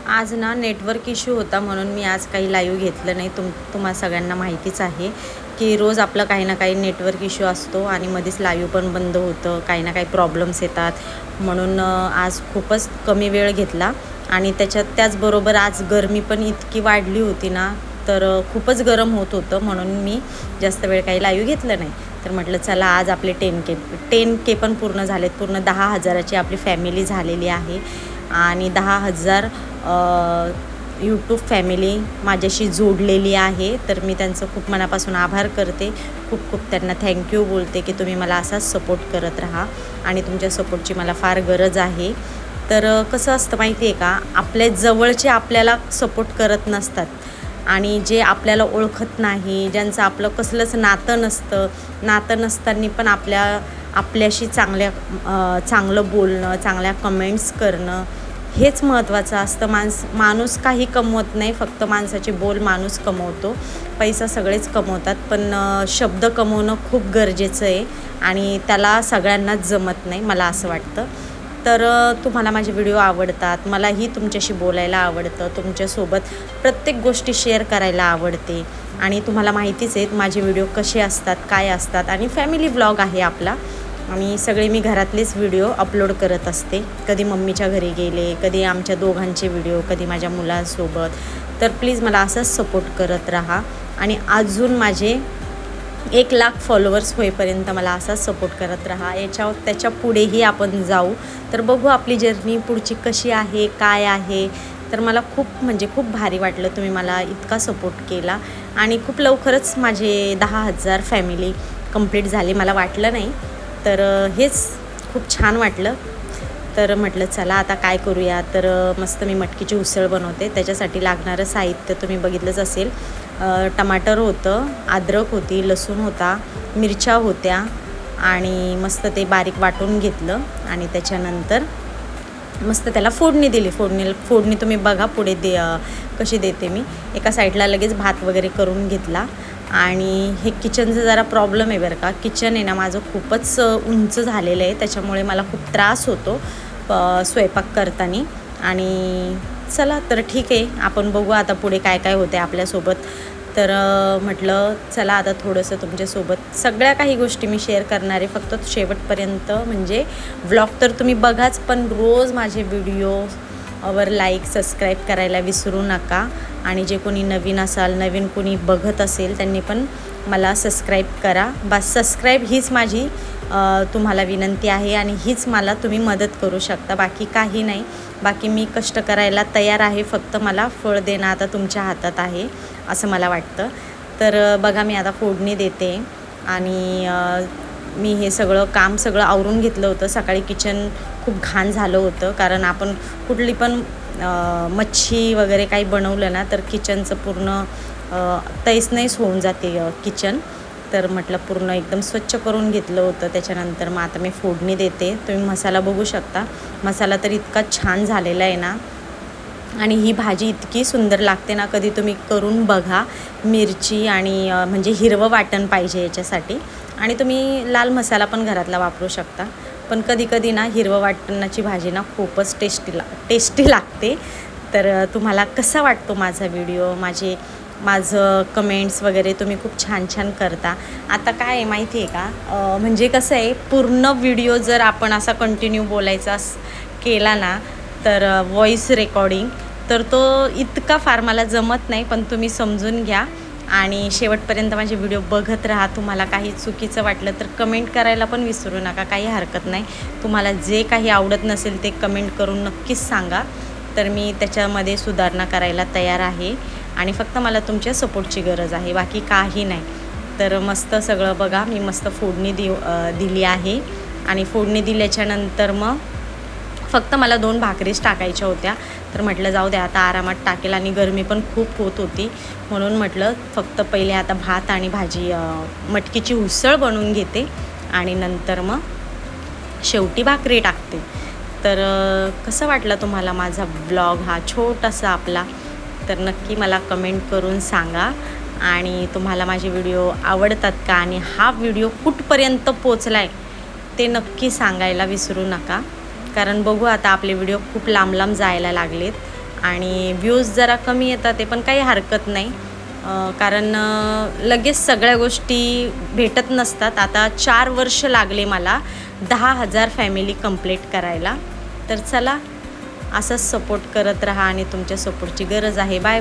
आज ना network issue होता म्हणून मी आज काही लाईव्ह घेतलं नाही. तुम्हा सगळ्यांना माहितीच आहे की रोज आपलं काही ना काही नेटवर्क इश्यू असतो आणि मध्येच लाईव्ह पण बंद होतं, काही ना काही प्रॉब्लेम्स येतात. म्हणून आज खूपच कमी वेळ घेतला आणि त्याचबरोबर आज गरमी पण इतकी वाढली होती ना, तर खूपच गरम होत होतं. म्हणून मी जास्त वेळ काही लाईव्ह घेतलं नाही. तर म्हटलं चला आज आपले 10K पण पूर्ण झालेत. पूर्ण 10,000ची आपली फॅमिली झालेली आहे आणि 10,000 यूट्यूब फॅमिली माझ्याशी जोडलेली आहे. तर मी त्यांचं खूप मनापासून आभार करते. खूप त्यांना थँक्यू बोलते की तुम्ही मला असाच सपोर्ट करत राहा आणि तुमच्या सपोर्टची मला फार गरज आहे. तर कसं असतं माहिती आहे का, आपल्या जवळचे आपल्याला सपोर्ट करत नसतात आणि जे आपल्याला ओळखत नाही, ज्यांचं आपलं कसलंच नातं नसताना पण आपल्याशी चांगलं बोलणं, चांगल्या कमेंट्स करणं हेच महत्त्वाचं असतं. माणूस काही कमवत नाही, फक्त माणसाचे बोल माणूस कमवतो. पैसा सगळेच कमवतात, पण शब्द कमवणं खूप गरजेचं आहे आणि त्याला सगळ्यांनाच जमत नाही, मला असं वाटतं. तर तुम्हाला माझे व्हिडिओ आवडतात, मलाही तुमच्याशी बोलायला आवडतं, तुमच्यासोबत प्रत्येक गोष्टी शेअर करायला आवडते आणि तुम्हाला माहितीच आहे माझे व्हिडिओ कसे असतात, काय असतात आणि फॅमिली व्लॉग आहे आपला आणि सगळे मी घरातलेच व्हिडिओ अपलोड करत असते. कधी मम्मीच्या घरी गेले, कधी आमच्या दोघांचे व्हिडिओ, कधी माझ्या मुलांसोबत. तर प्लीज मला असंच सपोर्ट करत राहा आणि अजून माझे 1,00,000 फॉलोअर्स होईपर्यंत मला असाच सपोर्ट करत राहा. त्याच्या पुढेही आपण जाऊ. तर बघू आपली जर्नी पुढची कशी आहे, काय आहे. तर मला खूप भारी वाटलं तुम्ही मला इतका सपोर्ट केला आणि खूप लवकरच माझे 10,000 फॅमिली कंप्लीट झाली. मला वाटलं नाही, तर हेच खूप छान वाटलं. तर म्हटलं चला आता काय करूया. तर मस्त मी मटकीची उसळ बनवते. त्याच्यासाठी लागणारं साहित्य तुम्ही बघितलंच असेल. टमाटर होतं, अद्रक होती, लसूण होता, मिरच्या होत्या आणि मस्त ते बारीक वाटून घेतलं आणि त्याच्यानंतर मस्त त्याला फोडणी दिली. फोडणी तुम्ही बघा पुढे कशी देते मी. एका साईडला लगेच भात वगैरे करून घेतला आणि हे किचनचं जरा प्रॉब्लेम आहे बरं का. किचन आहे ना माझं खूपच उंच झालेलं आहे, त्याच्यामुळे मला खूप त्रास होतो स्वयंपाक करताना. आणि चला तर ठीक आहे, आपण बघू आता पुढे काय काय होते आपल्यासोबत. तर म्हटलं चला आता थोडंसं तुमच्यासोबत सगळ्या काही गोष्टी मी शेअर करणार आहे. फक्त शेवटपर्यंत म्हणजे व्लॉग तर तुम्ही बघाच, पण रोज माझे व्हिडिओवर लाईक सबस्क्राईब करायला विसरू नका. आणि जे कोणी नवीन कोणी बघत असेल त्यांनी पण मला सबस्क्राईब करा. बस सबस्क्राईब हीच माझी तुम्हाला विनंती आहे आणि हीच मला तुम्ही मदत करू शकता, बाकी काही नाही. बाकी मी कष्ट करायला तयार आहे, फक्त मला फळ देणं आता तुमच्या हातात आहे असं मला वाटतं. तर बघा मी आता फोडणी देते आणि मी हे काम सगळं आवरून घेतलं होतं. सकाळी किचन खूप घाण झालं होतं, कारण आपण कुठली पण मच्छी वगैरे काही बनवलं ना तर किचनचं पूर्ण तैसनैस होऊन जाते किचन. तर म्हटलं पूर्ण एकदम स्वच्छ करून घेतलं होतं. त्याच्यानंतर मग आता मी फोडणी देते. तुम्ही मसाला बघू शकता, मसाला तर इतका छान झालेला आहे ना आणि ही भाजी इतकी सुंदर लागते ना, कधी तुम्ही करून बघा. मिरची आणि म्हणजे हिरवं वाटण पाहिजे याच्यासाठी आणि तुम्ही लाल मसाला पण घरातला वापरू शकता. पण कधी ना हिरवं वाटणाची भाजी ना खूपच टेस्टी लागते. तर तुम्हाला कसा वाटतो माझा व्हिडिओ, माझं कमेंट्स वगैरे तुम्ही खूप छान करता. आता काय आहे माहिती आहे का, म्हणजे कसं आहे, पूर्ण व्हिडिओ जर आपण असा कंटिन्यू बोलायचा केला ना तर व्हॉईस रेकॉर्डिंग, तर तो इतका फार मला जमत नाही. पण तुम्ही समजून घ्या आणि शेवटपर्यंत माझे व्हिडिओ बघत राहा. तुम्हाला काही चुकीचं वाटलं तर कमेंट करायला पण विसरू नका, काही हरकत नाही. तुम्हाला जे काही आवडत नसेल ते कमेंट करून नक्कीच सांगा, तर मी त्याच्यामध्ये सुधारणा करायला तयार आहे आणि फक्त मला तुमच्या सपोर्टची गरज आहे, बाकी काही नाही. तर मस्त सगळं बघा मी मस्त फोडणी दिली आहे आणि फोडणी दिल्याच्यानंतर मग फक्त मला 2 भाकरीच टाकायच्या होत्या. तर म्हटलं जाऊ द्या आता आरामात टाकेल आणि गरमी पण खूप होत होती, म्हणून म्हटलं फक्त पहिले आता भात आणि भाजी मटकीची उसळ बनवून घेते आणि नंतर मग शेवटी भाकरी टाकते. तर कसं वाटलं तुम्हाला माझा ब्लॉग हा छोटासा आपला, तर नक्की मला कमेंट करून सांगा. आणि तुम्हाला माझे व्हिडिओ आवडतात का आणि हा व्हिडिओ कुठपर्यंत पोचला आहे ते नक्की सांगायला विसरू नका, कारण बघू आता आपले व्हिडिओ खूप लांब जायला लागलेत आणि व्ह्यूज जरा कमी येतात ते पण काही हरकत नाही, कारण लगेच सगळ्या गोष्टी भेटत नसतात. आता 4 वर्ष लागले मला 10,000 फॅमिली कंप्लीट करायला. तर चला, असंच सपोर्ट करत राहा आणि तुमच्या सपोर्टची गरज आहे. Bye bye.